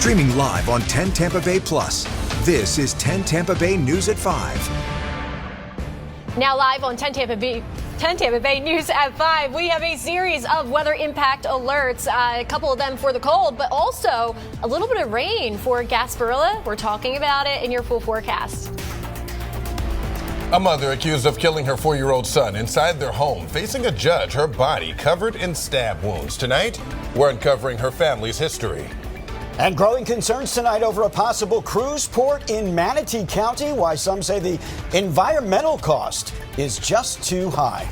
Streaming live on 10 Tampa Bay Plus. This is 10 Tampa Bay News at 5. Now live on 10 Tampa Bay News at 5, we have a series of weather impact alerts, a couple of them for the cold, but also a little bit of rain for Gasparilla. We're talking about it in your full forecast. A mother accused of killing her 4-year-old son inside their home, facing a judge, her body covered in stab wounds. Tonight, we're uncovering her family's history. And growing concerns tonight over a possible cruise port in Manatee County, why some say the environmental cost is just too high.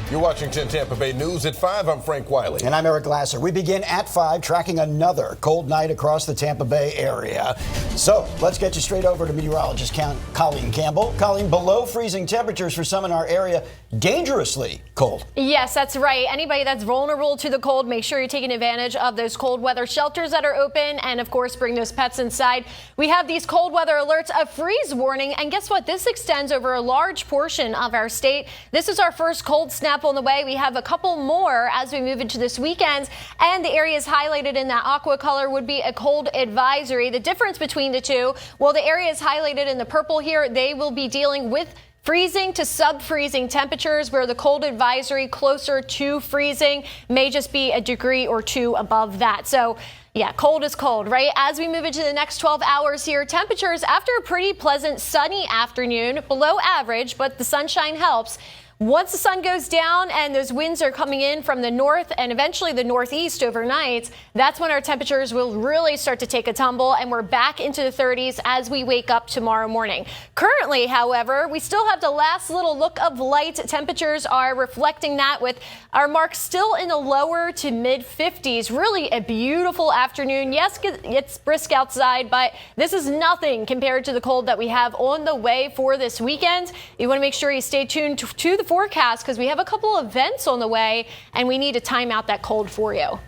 You're watching 10 Tampa Bay News at 5. I'm Frank Wiley. And I'm Eric Glasser. We begin at 5, tracking another cold night across the Tampa Bay area. So let's get you straight over to meteorologist Colleen Campbell. Colleen, below freezing temperatures for some in our area, dangerously cold. Yes, that's right. Anybody that's vulnerable to the cold, make sure you're taking advantage of those cold weather shelters that are open, and of course bring those pets inside. We have these cold weather alerts, a freeze warning, and guess what? This extends over a large portion of our state. This is our first cold snap on the way. We have a couple more as we move into this weekend, and the areas highlighted in that aqua color would be a cold advisory. The difference between the two, well, the areas highlighted in the purple here, they will be dealing with freezing to sub-freezing temperatures, where the cold advisory closer to freezing may just be a degree or two above that. So yeah, cold is cold, right? As we move into the next 12 hours here, temperatures after a pretty pleasant sunny afternoon, below average, but the sunshine helps. Once the sun goes down and those winds are coming in from the north and eventually the northeast overnight, that's when our temperatures will really start to take a tumble, and we're back into the 30s as we wake up tomorrow morning. Currently, however, we still have the last little look of light. Temperatures are reflecting that, with our marks still in the lower to mid 50s. Really a beautiful afternoon. Yes, it's brisk outside, but this is nothing compared to the cold that we have on the way for this weekend. You want to make sure you stay tuned to the forecast, because we have a couple of events on the way and we need to time out that cold for you.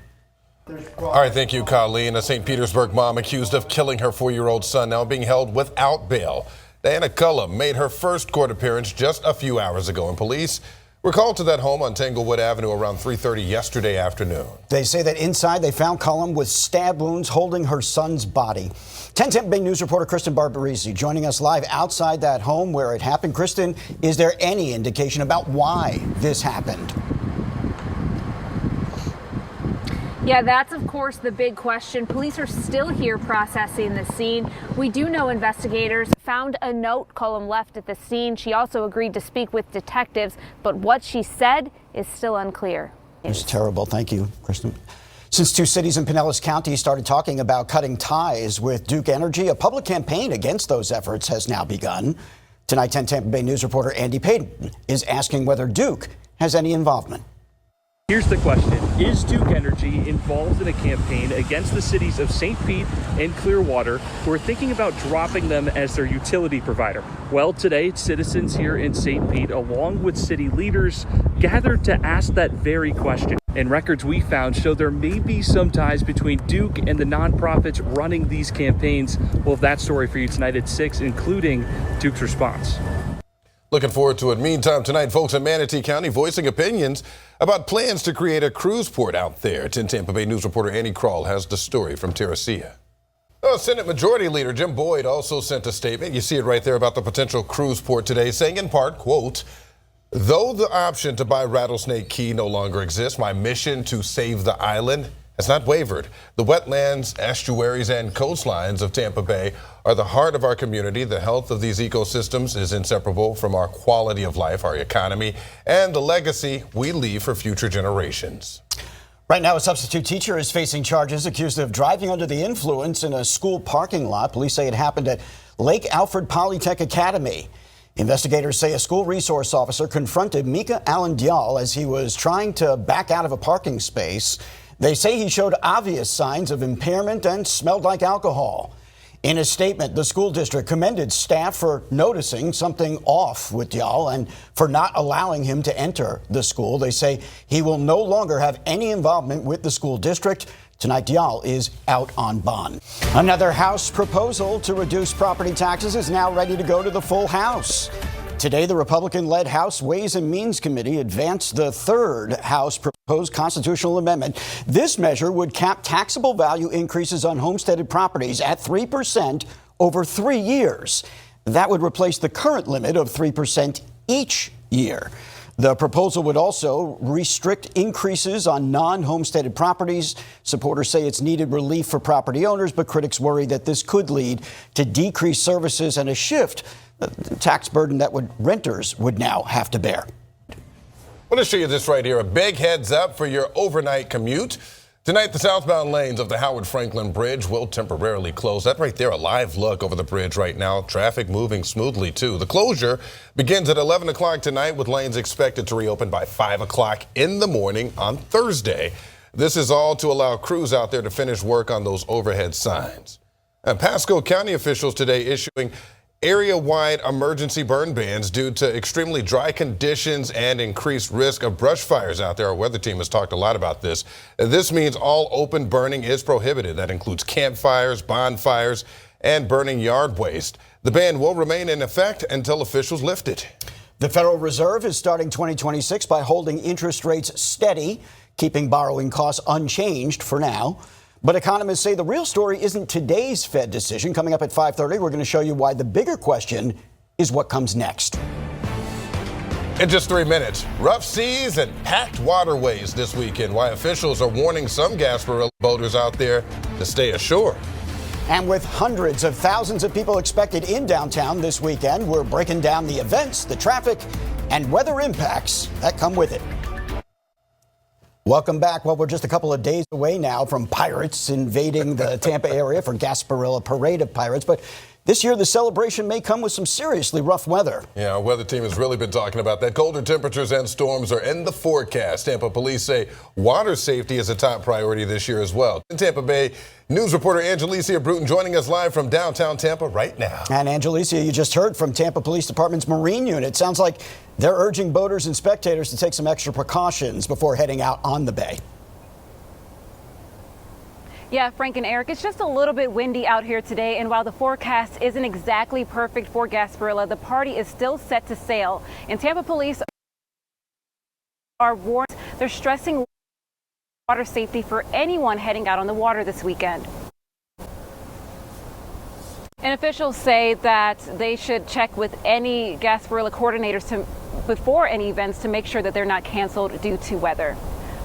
All right, thank you, Colleen. A St. Petersburg mom accused of killing her 4-year-old son now being held without bail. Diana Cullum made her first court appearance just a few hours ago, and police were called to that home on Tanglewood Avenue around 3:30 yesterday afternoon. They say that inside they found Cullum with stab wounds holding her son's body. 10 Tampa Bay News reporter Kristen Barbarisi joining us live outside that home where it happened. Kristen, is there any indication about why this happened? Yeah, that's of course the big question. Police are still here processing the scene. We do know investigators found a note Cullum left at the scene. She also agreed to speak with detectives, but what she said is still unclear. It's terrible. Thank you, Kristen. Since two cities in Pinellas County started talking about cutting ties with Duke Energy, a public campaign against those efforts has now begun. Tonight, 10 Tampa Bay News reporter Andy Payton is asking whether Duke has any involvement. Here's the question. Is Duke Energy involved in a campaign against the cities of St. Pete and Clearwater, who are thinking about dropping them as their utility provider? Well, today, citizens here in St. Pete, along with city leaders, gathered to ask that very question. And records we found show there may be some ties between Duke and the nonprofits running these campaigns. We'll have that story for you tonight at 6, including Duke's response. Looking forward to it. Meantime, tonight, folks in Manatee County voicing opinions about plans to create a cruise port out there. 10 Tampa Bay News reporter Annie Krall has the story from Terracea. Senate Majority Leader Jim Boyd also sent a statement. You see it right there about the potential cruise port today, saying in part, quote, "Though the option to buy Rattlesnake Key no longer exists, my mission to save the island has not wavered. The wetlands, estuaries, and coastlines of Tampa Bay are the heart of our community. The health of these ecosystems is inseparable from our quality of life, our economy, and the legacy we leave for future generations." Right now, a substitute teacher is facing charges accused of driving under the influence in a school parking lot. Police say it happened at Lake Alfred Polytech Academy. Investigators say a school resource officer confronted Mika Allen Dial as he was trying to back out of a parking space. They say he showed obvious signs of impairment and smelled like alcohol. In a statement, the school district commended staff for noticing something off with Dial and for not allowing him to enter the school. They say he will no longer have any involvement with the school district. Tonight, Dial is out on bond. Another House proposal to reduce property taxes is now ready to go to the full House. Today, the Republican-led House Ways and Means Committee advanced the third House proposal. proposed constitutional amendment. This measure would cap taxable value increases on homesteaded properties at 3% over 3 years. That would replace the current limit of 3% each year. The proposal would also restrict increases on non-homesteaded properties. Supporters say it's needed relief for property owners, but critics worry that this could lead to decreased services and a shift, the tax burden that renters would now have to bear. I want to show you this right here. A big heads up for your overnight commute. Tonight, the southbound lanes of the Howard Franklin Bridge will temporarily close. That right there, a live look over the bridge right now. Traffic moving smoothly, too. The closure begins at 11 o'clock tonight, with lanes expected to reopen by 5 o'clock in the morning on Thursday. This is all to allow crews out there to finish work on those overhead signs. And Pasco County officials today issuing area-wide emergency burn bans due to extremely dry conditions and increased risk of brush fires out there. Our weather team has talked a lot about this. This means all open burning is prohibited. That includes campfires, bonfires, and burning yard waste. The ban will remain in effect until officials lift it. The Federal Reserve is starting 2026 by holding interest rates steady, keeping borrowing costs unchanged for now. But economists say the real story isn't today's Fed decision. Coming up at 5:30, we're going to show you why the bigger question is what comes next. In just 3 minutes, rough seas and packed waterways this weekend. Why officials are warning some Gasparilla boaters out there to stay ashore. And with hundreds of thousands of people expected in downtown this weekend, we're breaking down the events, the traffic, and weather impacts that come with it. Welcome back. Well, we're just a couple of days away now from pirates invading the Tampa area for Gasparilla Parade of Pirates. But this year, the celebration may come with some seriously rough weather. Yeah, our weather team has really been talking about that. Colder temperatures and storms are in the forecast. Tampa police say water safety is a top priority this year as well. In Tampa Bay, news reporter Angelicia Bruton joining us live from downtown Tampa right now. And Angelicia, you just heard from Tampa Police Department's Marine Unit. Sounds like they're urging boaters and spectators to take some extra precautions before heading out on the bay. Yeah, Frank and Eric, it's just a little bit windy out here today, and while the forecast isn't exactly perfect for Gasparilla, the party is still set to sail. And Tampa police are warned. They're stressing water safety for anyone heading out on the water this weekend. And officials say that they should check with any Gasparilla coordinators before any events to make sure that they're not canceled due to weather.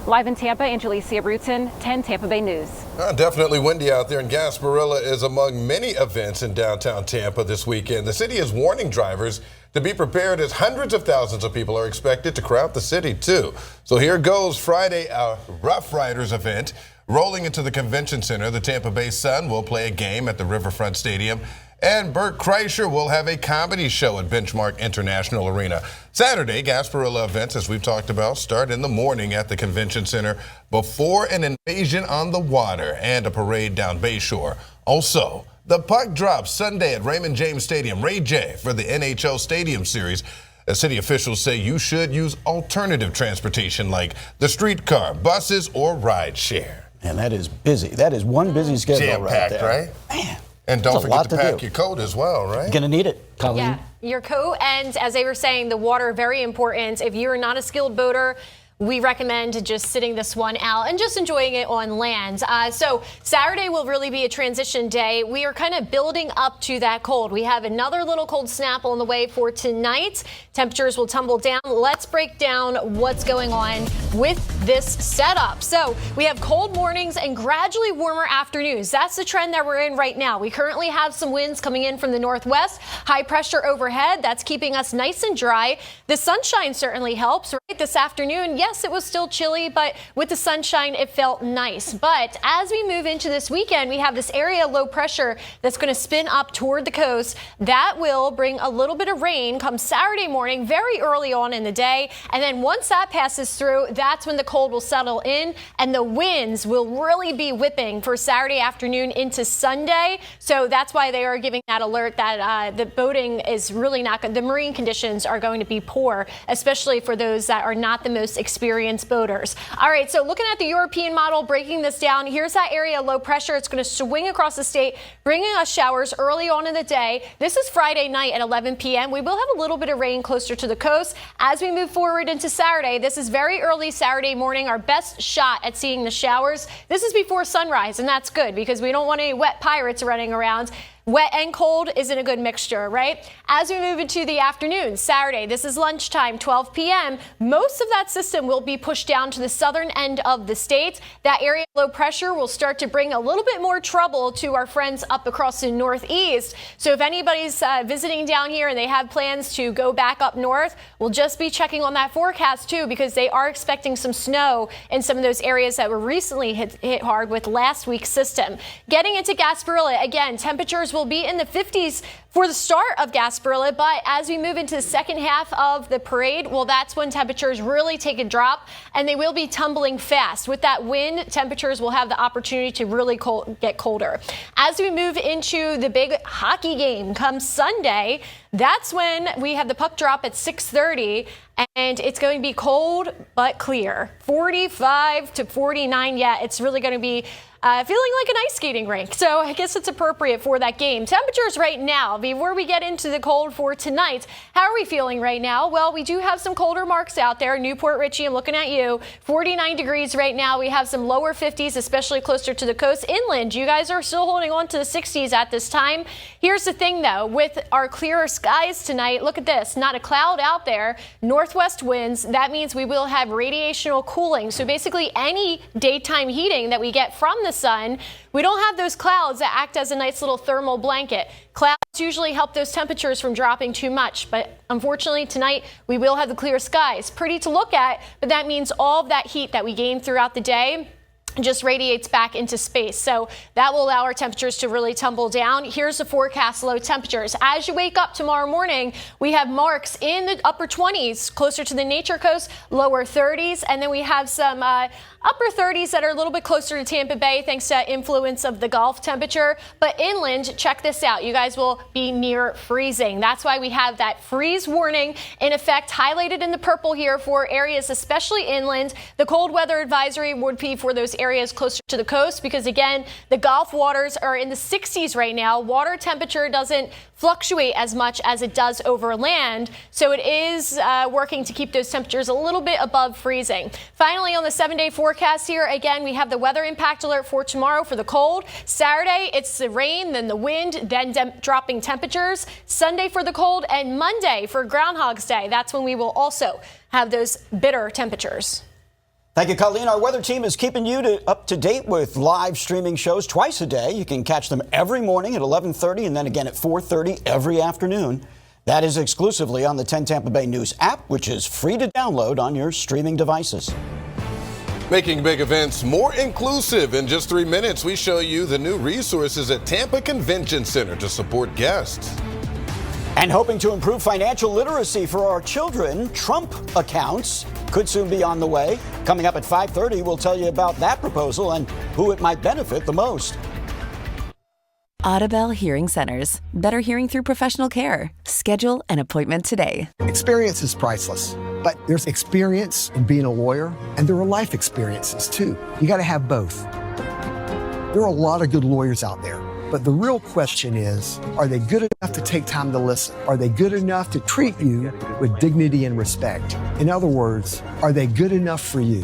Live in Tampa, Angelicia Bruton, 10 Tampa Bay News. Definitely windy out there, and Gasparilla is among many events in downtown Tampa this weekend. The city is warning drivers to be prepared as hundreds of thousands of people are expected to crowd the city, too. So here goes Friday, a Rough Riders event. Rolling into the convention center, the Tampa Bay Sun will play a game at the Riverfront Stadium, and Bert Kreischer will have a comedy show at Benchmark International Arena. Saturday, Gasparilla events, as we've talked about, start in the morning at the convention center before an invasion on the water and a parade down Bayshore. Also, the puck drops Sunday at Raymond James Stadium. Ray J for the NHL Stadium Series. City officials say you should use alternative transportation like the streetcar, buses, or ride share. And that is busy. That is one busy schedule right there. Right? Man. And don't forget to pack your coat as well, right? Gonna need it, Colleen. Yeah, your coat, and as they were saying, the water, very important. If you're not a skilled boater, we recommend just sitting this one out and just enjoying it on land. So Saturday will really be a transition day. We are kind of building up to that cold. We have another little cold snap on the way for tonight. Temperatures will tumble down. Let's break down what's going on with this setup. So we have cold mornings and gradually warmer afternoons. That's the trend that we're in right now. We currently have some winds coming in from the northwest, high pressure overhead. That's keeping us nice and dry. The sunshine certainly helps, right? This afternoon, yes, it was still chilly, but with the sunshine, it felt nice. But as we move into this weekend, we have this area low pressure that's going to spin up toward the coast. That will bring a little bit of rain come Saturday morning, very early on in the day. And then once that passes through, that's when the cold will settle in and the winds will really be whipping for Saturday afternoon into Sunday. So that's why they are giving that alert that the boating is really not good. The marine conditions are going to be poor, especially for those that are not the most experienced experienced boaters. All right, so looking at the European model, breaking this down, here's that area low pressure. It's going to swing across the state, bringing us showers early on in the day. This is Friday night at 11 p.m. We will have a little bit of rain closer to the coast. As we move forward into Saturday, this is very early Saturday morning, our best shot at seeing the showers. This is before sunrise, and that's good because we don't want any wet pirates running around. Wet and cold isn't a good mixture, right? As we move into the afternoon, Saturday, this is lunchtime, 12 p.m. Most of that system will be pushed down to the southern end of the state. That area of low pressure will start to bring a little bit more trouble to our friends up across the northeast. So if anybody's visiting down here and they have plans to go back up north, we'll just be checking on that forecast too, because they are expecting some snow in some of those areas that were recently hit hard with last week's system. Getting into Gasparilla, again, temperatures will be in the 50s for the start of Gasparilla, but as we move into the second half of the parade, well, that's when temperatures really take a drop, and they will be tumbling fast. With that wind, temperatures will have the opportunity to really get colder. As we move into the big hockey game come Sunday, that's when we have the puck drop at 6:30, and it's going to be cold but clear. 45 to 49, yeah, it's really going to be feeling like an ice skating rink. So I guess it's appropriate for that game. Temperatures right now, before we get into the cold for tonight, how are we feeling right now? Well, we do have some colder marks out there. Newport Richey, I'm looking at you. 49 degrees right now. We have some lower 50s, especially closer to the coast. Inland, you guys are still holding on to the 60s at this time. Here's the thing, though. With our clearer skies tonight, look at this. Not a cloud out there. Northwest winds. That means we will have radiational cooling. So basically any daytime heating that we get from the sun, we don't have those clouds that act as a nice little thermal blanket. Clouds usually help those temperatures from dropping too much, but unfortunately tonight we will have the clear skies. Pretty to look at, but that means all of that heat that we gain throughout the day just radiates back into space. So that will allow our temperatures to really tumble down. Here's the forecast low temperatures. As you wake up tomorrow morning, we have marks in the upper 20s, closer to the nature coast, lower 30s, and then we have some upper 30s that are a little bit closer to Tampa Bay thanks to influence of the Gulf temperature. But inland, check this out. You guys will be near freezing. That's why we have that freeze warning in effect, highlighted in the purple here for areas, especially inland. The cold weather advisory would be for those areas closer to the coast because, again, the Gulf waters are in the 60s right now. Water temperature doesn't fluctuate as much as it does over land, so it is working to keep those temperatures a little bit above freezing. Finally, on the 7-day forecast here, again, we have the weather impact alert for tomorrow for the cold. Saturday, it's the rain, then the wind, then dropping temperatures. Sunday for the cold, and Monday for Groundhog's Day. That's when we will also have those bitter temperatures. Thank you, Colleen. Our weather team is keeping you up to date with live streaming shows twice a day. You can catch them every morning at 11:30 and then again at 4:30 every afternoon. That is exclusively on the 10 Tampa Bay News app, which is free to download on your streaming devices. Making big events more inclusive. In just 3 minutes, we show you the new resources at Tampa Convention Center to support guests. And hoping to improve financial literacy for our children, Trump accounts could soon be on the way. Coming up at 5:30, we'll tell you about that proposal and who it might benefit the most. Audibel Hearing Centers. Better hearing through professional care. Schedule an appointment today. Experience is priceless, but there's experience in being a lawyer, and there are life experiences too. You got to have both. There are a lot of good lawyers out there. But the real question is, are they good enough to take time to listen? Are they good enough to treat you with dignity and respect? In other words, are they good enough for you?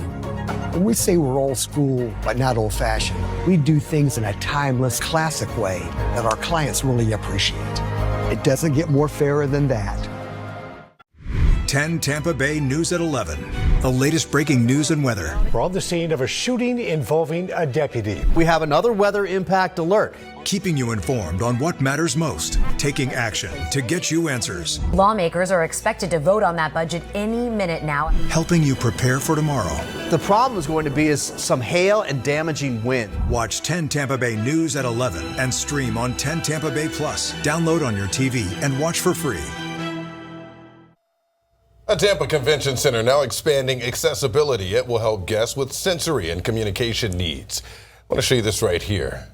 When we say we're old school, but not old fashioned, we do things in a timeless, classic way that our clients really appreciate. It doesn't get more fairer than that. 10 Tampa Bay News at 11. The latest breaking news and weather. We're on the scene of a shooting involving a deputy. We have another weather impact alert. Keeping you informed on what matters most. Taking action to get you answers. Lawmakers are expected to vote on that budget any minute now. Helping you prepare for tomorrow. The problem is going to be some hail and damaging wind. Watch 10 Tampa Bay News at 11 and stream on 10 Tampa Bay Plus. Download on your TV and watch for free. A Tampa Convention Center now expanding accessibility. It will help guests with sensory and communication needs. I want to show you this right here.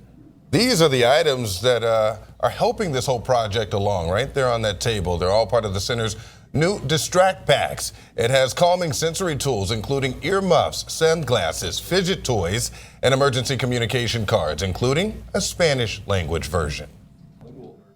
These are the items that are helping this whole project along, right there on that table. They're all part of the center's new Distract Packs. It has calming sensory tools, including earmuffs, sunglasses, fidget toys, and emergency communication cards, including a Spanish language version.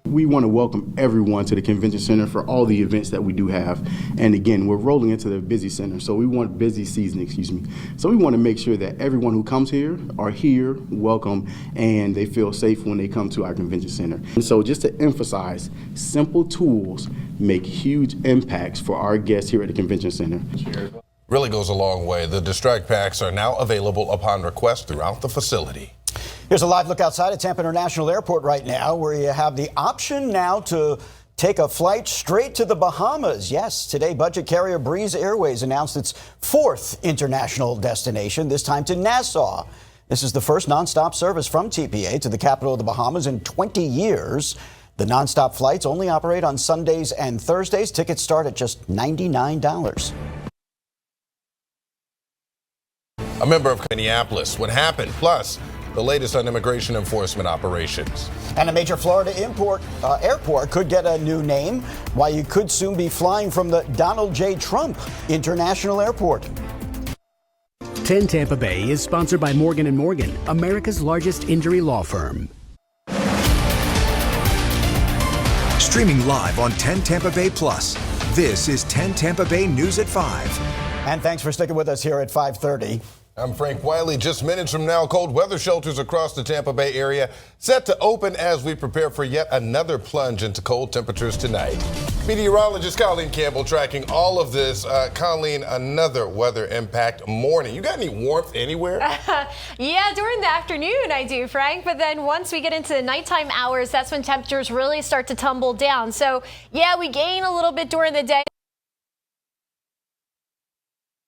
We want to welcome everyone to the convention center for all the events that we do have. And again, we're rolling into the busy center. So we want busy season, So we want to make sure that everyone who comes here are here, welcome, and they feel safe when they come to our convention center. And so just to emphasize, simple tools make huge impacts for our guests here at the convention center. Really goes a long way. The Distract Packs are now available upon request throughout the facility. Here's a live look outside at Tampa International Airport right now, where you have the option now to take a flight straight to the Bahamas. Yes, today budget carrier Breeze Airways announced its 4th international destination, this time to Nassau. This is the first nonstop service from TPA to the capital of the Bahamas in 20 years. The nonstop flights only operate on Sundays and Thursdays. Tickets start at just $99. A member of Minneapolis. What happened? Plus, the latest on immigration enforcement operations. And a major Florida airport could get a new name, while you could soon be flying from the Donald J. Trump International Airport. 10 Tampa Bay is sponsored by Morgan & Morgan, America's largest injury law firm. Streaming live on 10 Tampa Bay Plus. This is 10 Tampa Bay News at 5. And thanks for sticking with us here at 5:30. I'm Frank Wiley. Just minutes from now, cold weather shelters across the Tampa Bay area set to open as we prepare for yet another plunge into cold temperatures tonight. Meteorologist Colleen Campbell tracking all of this. Colleen, another weather impact morning. You got any warmth anywhere? Yeah, during the afternoon I do, Frank. But then once we get into the nighttime hours, that's when temperatures really start to tumble down. So, yeah, we gain a little bit during the day.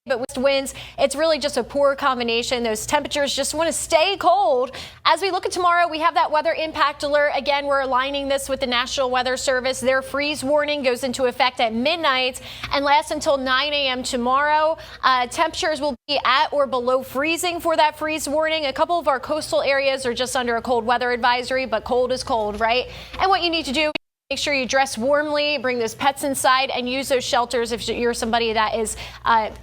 But with winds, it's really just a poor combination. Those temperatures just want to stay cold. As we look at tomorrow, we have that weather impact alert. Again, we're aligning this with the National Weather Service. Their freeze warning goes into effect at midnight and lasts until 9 a.m. tomorrow. Temperatures will be at or below freezing for that freeze warning. A couple of our coastal areas are just under a cold weather advisory, but cold is cold, right? And what you need to do, make sure you dress warmly, bring those pets inside, and use those shelters if you're somebody that is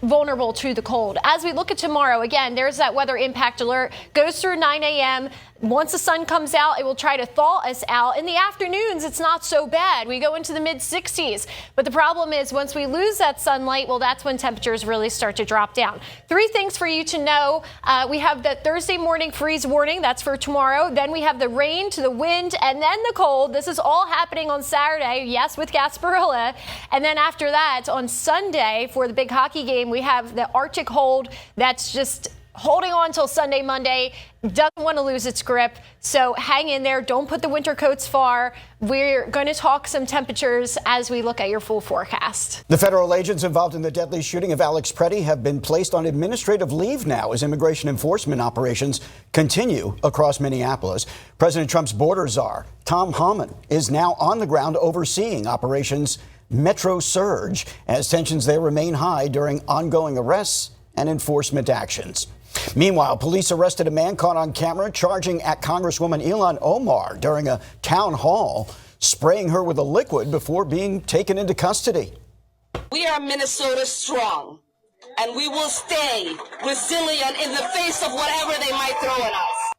vulnerable to the cold. As we look at tomorrow, again, there's that weather impact alert. Goes through 9 a.m. Once the sun comes out, it will try to thaw us out. In the afternoons, it's not so bad. We go into the mid-60s. But the problem is once we lose that sunlight, well, that's when temperatures really start to drop down. 3 things for you to know. We have the Thursday morning freeze warning. That's for tomorrow. Then we have the rain to the wind and then the cold. This is all happening on Saturday, yes, with Gasparilla. And then after that, on Sunday for the big hockey game, we have the Arctic cold that's just holding on till Sunday, Monday, doesn't want to lose its grip. So hang in there. Don't put the winter coats far. We're going to talk some temperatures as we look at your full forecast. The federal agents involved in the deadly shooting of Alex Preddy have been placed on administrative leave now as immigration enforcement operations continue across Minneapolis. President Trump's border czar, Tom Homan, is now on the ground overseeing Operations Metro Surge as tensions there remain high during ongoing arrests and enforcement actions. Meanwhile, police arrested a man caught on camera charging at Congresswoman Ilhan Omar during a town hall, spraying her with a liquid before being taken into custody. We are Minnesota strong, and we will stay resilient in the face of whatever they might throw at us.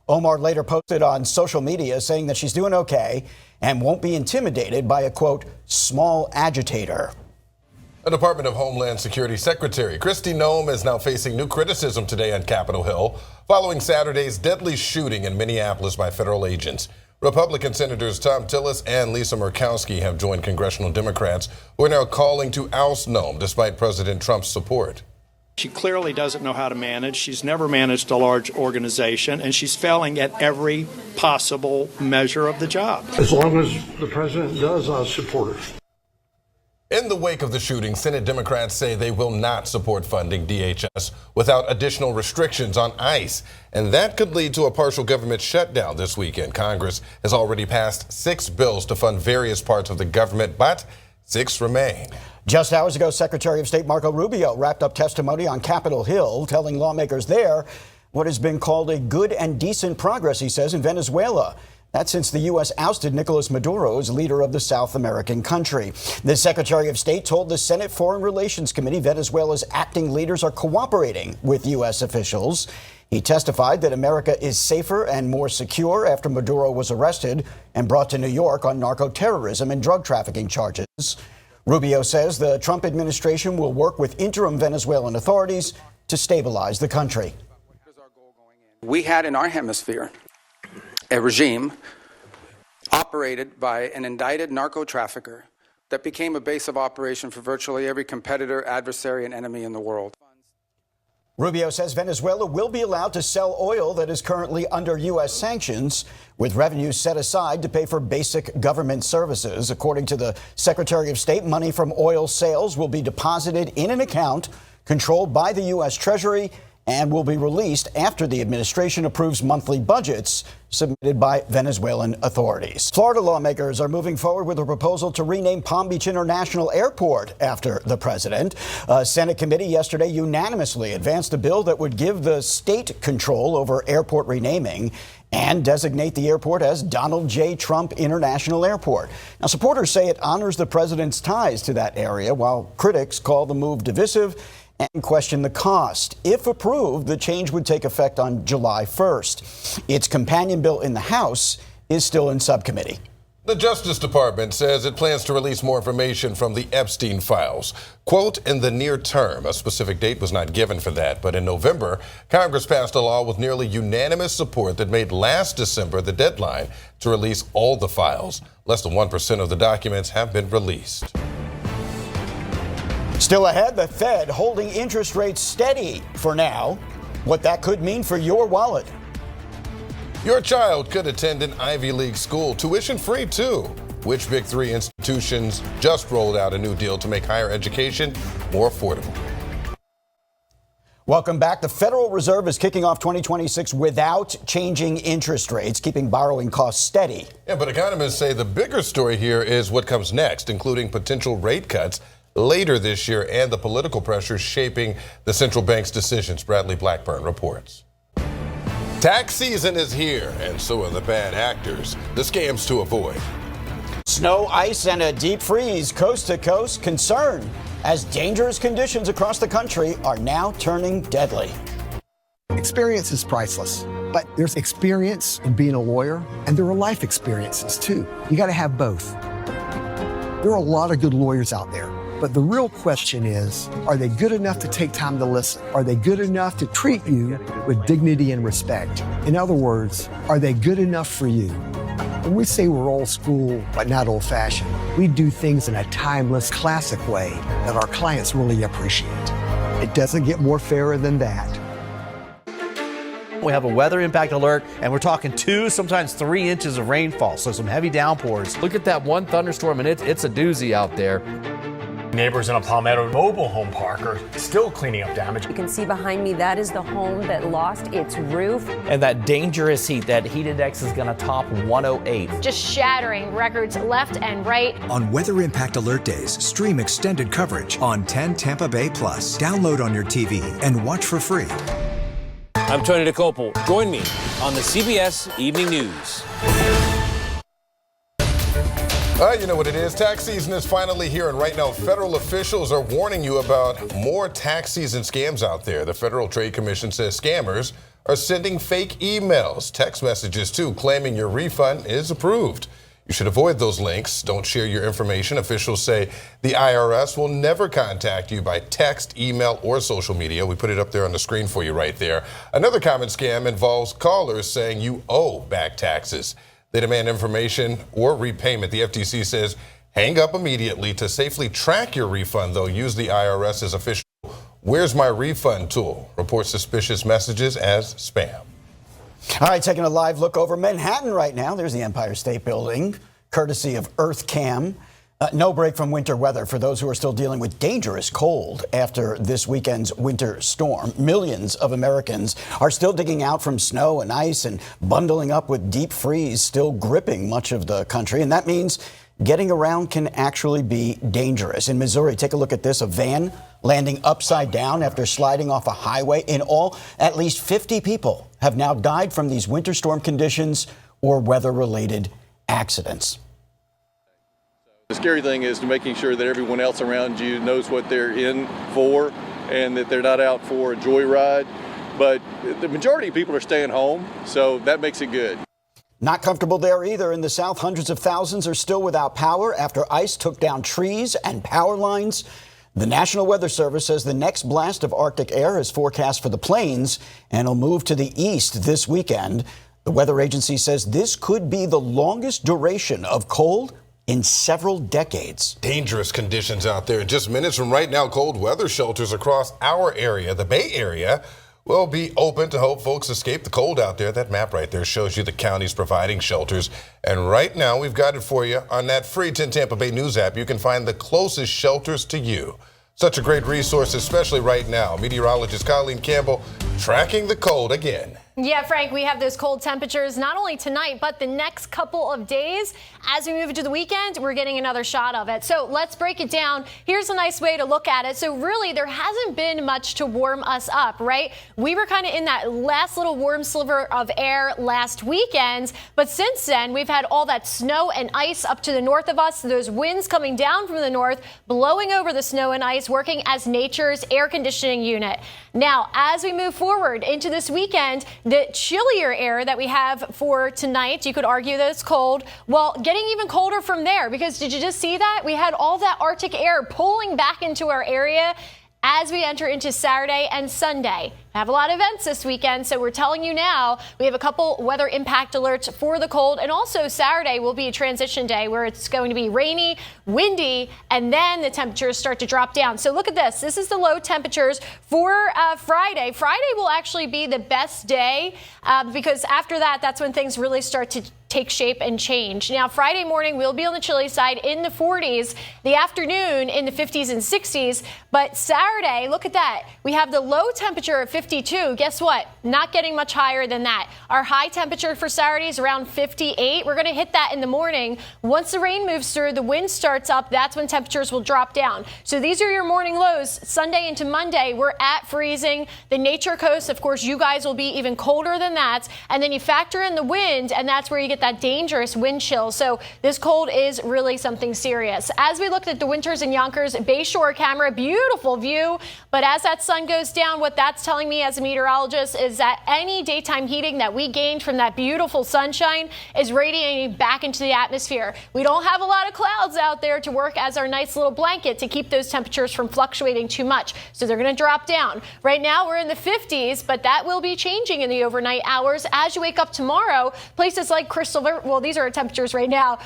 Omar later posted on social media saying that she's doing okay and won't be intimidated by a, quote, small agitator. A Department of Homeland Security Secretary Kristi Noem is now facing new criticism today on Capitol Hill following Saturday's deadly shooting in Minneapolis by federal agents. Republican Senators Tom Tillis and Lisa Murkowski have joined congressional Democrats who are now calling to oust Noem despite President Trump's support. She clearly doesn't know how to manage. She's never managed a large organization, and she's failing at every possible measure of the job. As long as the president does, I'll support her. In the wake of the shooting, Senate Democrats say they will not support funding DHS without additional restrictions on ICE. And that could lead to a partial government shutdown this weekend. Congress has already passed 6 bills to fund various parts of the government, but 6 remain. Just hours ago, Secretary of State Marco Rubio wrapped up testimony on Capitol Hill, telling lawmakers there what has been called a good and decent progress, he says, in Venezuela. That's since the U.S. ousted Nicolas Maduro as leader of the South American country. The Secretary of State told the Senate Foreign Relations Committee Venezuela's acting leaders are cooperating with U.S. officials. He testified that America is safer and more secure after Maduro was arrested and brought to New York on narco-terrorism and drug trafficking charges. Rubio says the Trump administration will work with interim Venezuelan authorities to stabilize the country. We had in our hemisphere a regime operated by an indicted narco-trafficker that became a base of operation for virtually every competitor, adversary, and enemy in the world. Rubio says Venezuela will be allowed to sell oil that is currently under U.S. sanctions, with revenues set aside to pay for basic government services. According to the Secretary of State, money from oil sales will be deposited in an account controlled by the U.S. Treasury and will be released after the administration approves monthly budgets submitted by Venezuelan authorities. Florida lawmakers are moving forward with a proposal to rename Palm Beach International Airport after the president. A Senate committee yesterday unanimously advanced a bill that would give the state control over airport renaming and designate the airport as Donald J. Trump International Airport. Now, supporters say it honors the president's ties to that area, while critics call the move divisive and question the cost. If approved, the change would take effect on July 1st. Its companion bill in the House is still in subcommittee. The Justice Department says it plans to release more information from the Epstein files. Quote, in the near term. A specific date was not given for that, but in November, Congress passed a law with nearly unanimous support that made last December the deadline to release all the files. Less than 1% of the documents have been released. Still ahead, the Fed holding interest rates steady for now. What that could mean for your wallet. Your child could attend an Ivy League school, tuition free too. Which Big Three institutions just rolled out a new deal to make higher education more affordable? Welcome back. The Federal Reserve is kicking off 2026 without changing interest rates, keeping borrowing costs steady. Yeah, but economists say the bigger story here is what comes next, including potential rate cuts later this year and the political pressures shaping the central bank's decisions. Bradley Blackburn reports. Tax season is here, and so are the bad actors. The scams to avoid. Snow, ice, and a deep freeze coast to coast. Concern as dangerous conditions across the country are now turning deadly. Experience is priceless, but there's experience in being a lawyer, and there are life experiences too. You got to have both. There are a lot of good lawyers out there. But the real question is, are they good enough to take time to listen? Are they good enough to treat you with dignity and respect? In other words, are they good enough for you? When we say we're old school, but not old fashioned, we do things in a timeless, classic way that our clients really appreciate. It doesn't get more fairer than that. We have a weather impact alert, and we're talking 2, sometimes 3 inches of rainfall, so some heavy downpours. Look at that one thunderstorm, and it's a doozy out there. Neighbors in a Palmetto mobile home park are still cleaning up damage. You can see behind me, that is the home that lost its roof. And that dangerous heat, that heat index is going to top 108. Just shattering records left and right. On Weather Impact Alert Days, stream extended coverage on 10 Tampa Bay Plus. Download on your TV and watch for free. I'm Tony DeCopel. Join me on the CBS Evening News. You know what it is. Tax season is finally here, and right now federal officials are warning you about more tax season scams out there. The Federal Trade Commission says scammers are sending fake emails, text messages too, claiming your refund is approved. You should avoid those links. Don't share your information. Officials say the IRS will never contact you by text, email, or social media. We put it up there on the screen for you right there. Another common scam involves callers saying you owe back taxes. They demand information or repayment. The FTC says hang up immediately. To safely track your refund, though, use the IRS's official Where's My Refund tool. Report suspicious messages as spam. All right, taking a live look over Manhattan right now. There's the Empire State Building, courtesy of EarthCam. No break from winter weather for those who are still dealing with dangerous cold after this weekend's winter storm. Millions of Americans are still digging out from snow and ice and bundling up with deep freeze still gripping much of the country. And that means getting around can actually be dangerous. In Missouri, take a look at this. A van landing upside down after sliding off a highway. In all, at least 50 people have now died from these winter storm conditions or weather-related accidents. The scary thing is making sure that everyone else around you knows what they're in for and that they're not out for a joyride. But the majority of people are staying home, so that makes it good. Not comfortable there either. In the south, hundreds of thousands are still without power after ice took down trees and power lines. The National Weather Service says the next blast of Arctic air is forecast for the plains and will move to the east this weekend. The weather agency says this could be the longest duration of cold in several decades. Dangerous conditions out there. Just minutes from right now, cold weather shelters across our area, the Bay Area, will be open to help folks escape the cold out there. That map right there shows you the counties providing shelters. And right now, we've got it for you on that free 10 Tampa Bay News app. You can find the closest shelters to you. Such a great resource, especially right now. Meteorologist Colleen Campbell tracking the cold again. Yeah, Frank, we have those cold temperatures not only tonight, but the next couple of days. As we move into the weekend, we're getting another shot of it. So let's break it down. Here's a nice way to look at it. So really, there hasn't been much to warm us up, right? We were kind of in that last little warm sliver of air last weekend. But since then, we've had all that snow and ice up to the north of us. Those winds coming down from the north, blowing over the snow and ice, working as nature's air conditioning unit. Now, as we move forward into this weekend, the chillier air that we have for tonight, you could argue that it's cold. Well, getting even colder from there, because did you just see that? We had all that Arctic air pulling back into our area as we enter into Saturday and Sunday. I have a lot of events this weekend, so we're telling you now, we have a couple weather impact alerts for the cold. And also Saturday will be a transition day where it's going to be rainy, windy, and then the temperatures start to drop down. So look at this. This is the low temperatures for Friday. Friday will actually be the best day because after that, that's when things really start to take shape and change. Now, Friday morning, we'll be on the chilly side in the 40s, the afternoon in the 50s and 60s. But Saturday, look at that. We have the low temperature of 52. Guess what? Not getting much higher than that. Our high temperature for Saturday is around 58. We're going to hit that in the morning. Once the rain moves through, the wind starts up. That's when temperatures will drop down. So these are your morning lows. Sunday into Monday, we're at freezing. The Nature Coast, of course, you guys will be even colder than that. And then you factor in the wind, and that's where you get that dangerous wind chill. So this cold is really something serious. As we looked at the Winters and Yonkers Bayshore camera, beautiful view. But as that sun goes down, what that's telling me as a meteorologist is that any daytime heating that we gained from that beautiful sunshine is radiating back into the atmosphere. We don't have a lot of clouds out there to work as our nice little blanket to keep those temperatures from fluctuating too much. So they're going to drop down. Right now we're in the 50s, but that will be changing in the overnight hours. As you wake up tomorrow, places like Crystal River, well, these are our temperatures right now.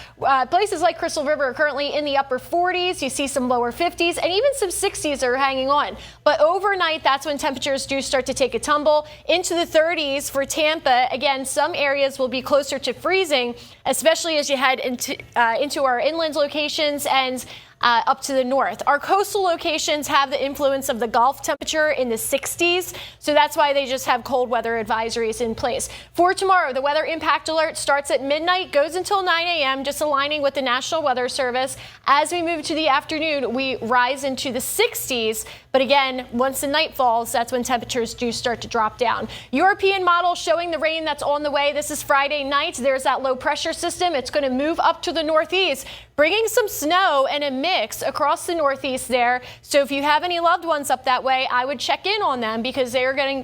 Places like Crystal River are currently in the upper 40s. You see some lower 50s and even some 60s are hanging on. But overnight, that's when temperatures do start to take a tumble into the 30s for Tampa. Again, some areas will be closer to freezing, especially as you head into our inland locations and up to the north. Our coastal locations have the influence of the Gulf temperature in the 60s, so that's why they just have cold weather advisories in place. For tomorrow, the weather impact alert starts at midnight, goes until 9 a.m., just aligning with the National Weather Service. As we move to the afternoon, we rise into the 60s, but again, once the night falls, that's when temperatures do start to drop down. European model showing the rain that's on the way. This is Friday night. There's that low pressure system. It's going to move up to the northeast, bringing some snow and a mix across the northeast there. So if you have any loved ones up that way, I would check in on them because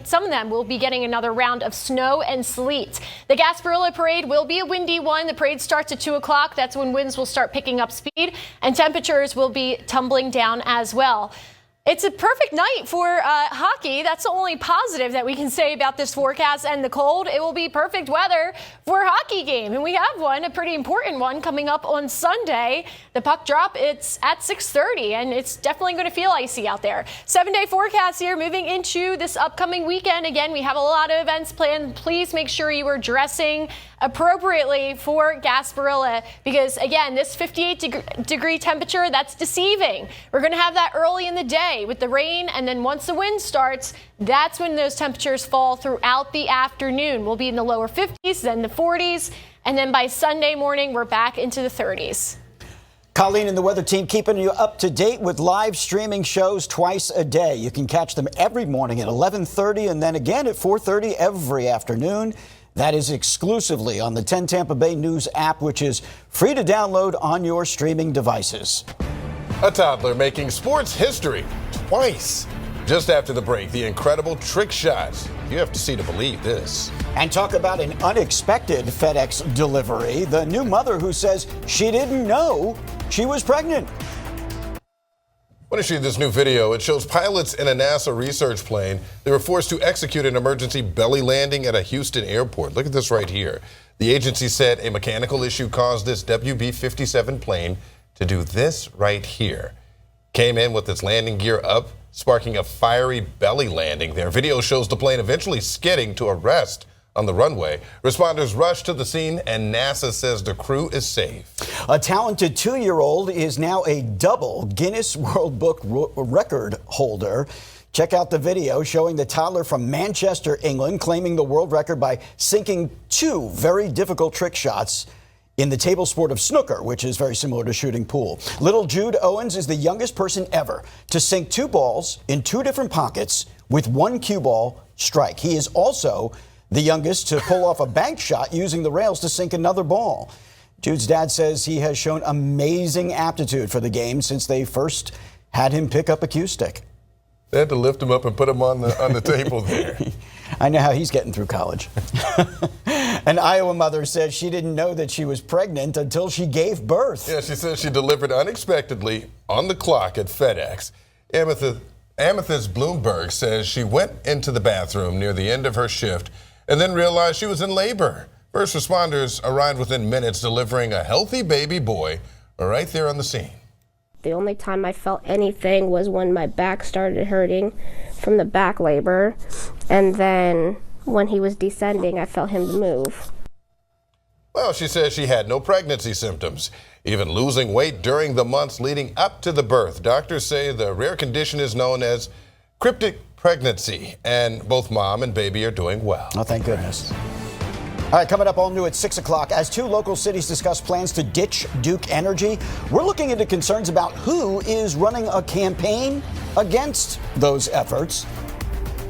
some of them will be getting another round of snow and sleet. The Gasparilla Parade will be a windy one. The parade starts at 2 o'clock. That's when winds will start picking up speed and temperatures will be tumbling down as well. It's a perfect night for hockey. That's the only positive that we can say about this forecast and the cold. It will be perfect weather for a hockey game. And we have one, a pretty important one, coming up on Sunday. The puck drop, it's at 6:30, and it's definitely going to feel icy out there. 7-day forecast here moving into this upcoming weekend. Again, we have a lot of events planned. Please make sure you are dressing appropriately for Gasparilla because, again, this 58-degree temperature, that's deceiving. We're going to have that early in the day with the rain, and then once the wind starts, that's when those temperatures fall throughout the afternoon. We'll be in the lower 50s, then the 40s, and then by Sunday morning, we're back into the 30s. Colleen and the weather team keeping you up to date with live streaming shows twice a day. You can catch them every morning at 11:30 and then again at 4:30 every afternoon. That is exclusively on the 10 Tampa Bay News app, which is free to download on your streaming devices. A toddler making sports history twice. Just after the break, the incredible trick shots. You have to see to believe this. And talk about an unexpected FedEx delivery. The new mother who says she didn't know she was pregnant. I want to show you this new video. It shows pilots in a NASA research plane. They were forced to execute an emergency belly landing at a Houston airport. Look at this right here. The agency said a mechanical issue caused this WB-57 plane to do this right here. Came in with its landing gear up, sparking a fiery belly landing there. Video shows the plane eventually skidding to a rest on the runway. Responders rushed to the scene, and NASA says the crew is safe. A talented 2-year-old is now a double Guinness World Book record holder. Check out the video showing the toddler from Manchester, England, claiming the world record by sinking 2 very difficult trick shots in the table sport of snooker, which is very similar to shooting pool. Little Jude Owens is the youngest person ever to sink 2 balls in 2 different pockets with 1 cue ball strike. He is also the youngest to pull off a bank shot using the rails to sink another ball. Jude's dad says he has shown amazing aptitude for the game since they first had him pick up a cue stick. They had to lift him up and put him on the table there. I know how he's getting through college. An Iowa mother says she didn't know that she was pregnant until she gave birth. Yeah, she says she delivered unexpectedly on the clock at FedEx. Amethyst Bloomberg says she went into the bathroom near the end of her shift and then realized she was in labor. First responders arrived within minutes, delivering a healthy baby boy right there on the scene. The only time I felt anything was when my back started hurting from the back labor, and then when he was descending, I felt him move. Well, she says she had no pregnancy symptoms, even losing weight during the months leading up to the birth. Doctors say the rare condition is known as cryptic pregnancy, and both mom and baby are doing well. Oh, thank goodness. All right, coming up all new at 6 o'clock. As 2 local cities discuss plans to ditch Duke Energy, we're looking into concerns about who is running a campaign against those efforts.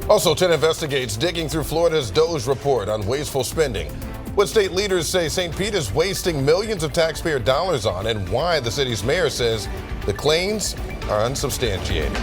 Also, 10 investigates digging through Florida's DOGE report on wasteful spending. What state leaders say St. Pete is wasting millions of taxpayer dollars on, and why the city's mayor says the claims are unsubstantiated.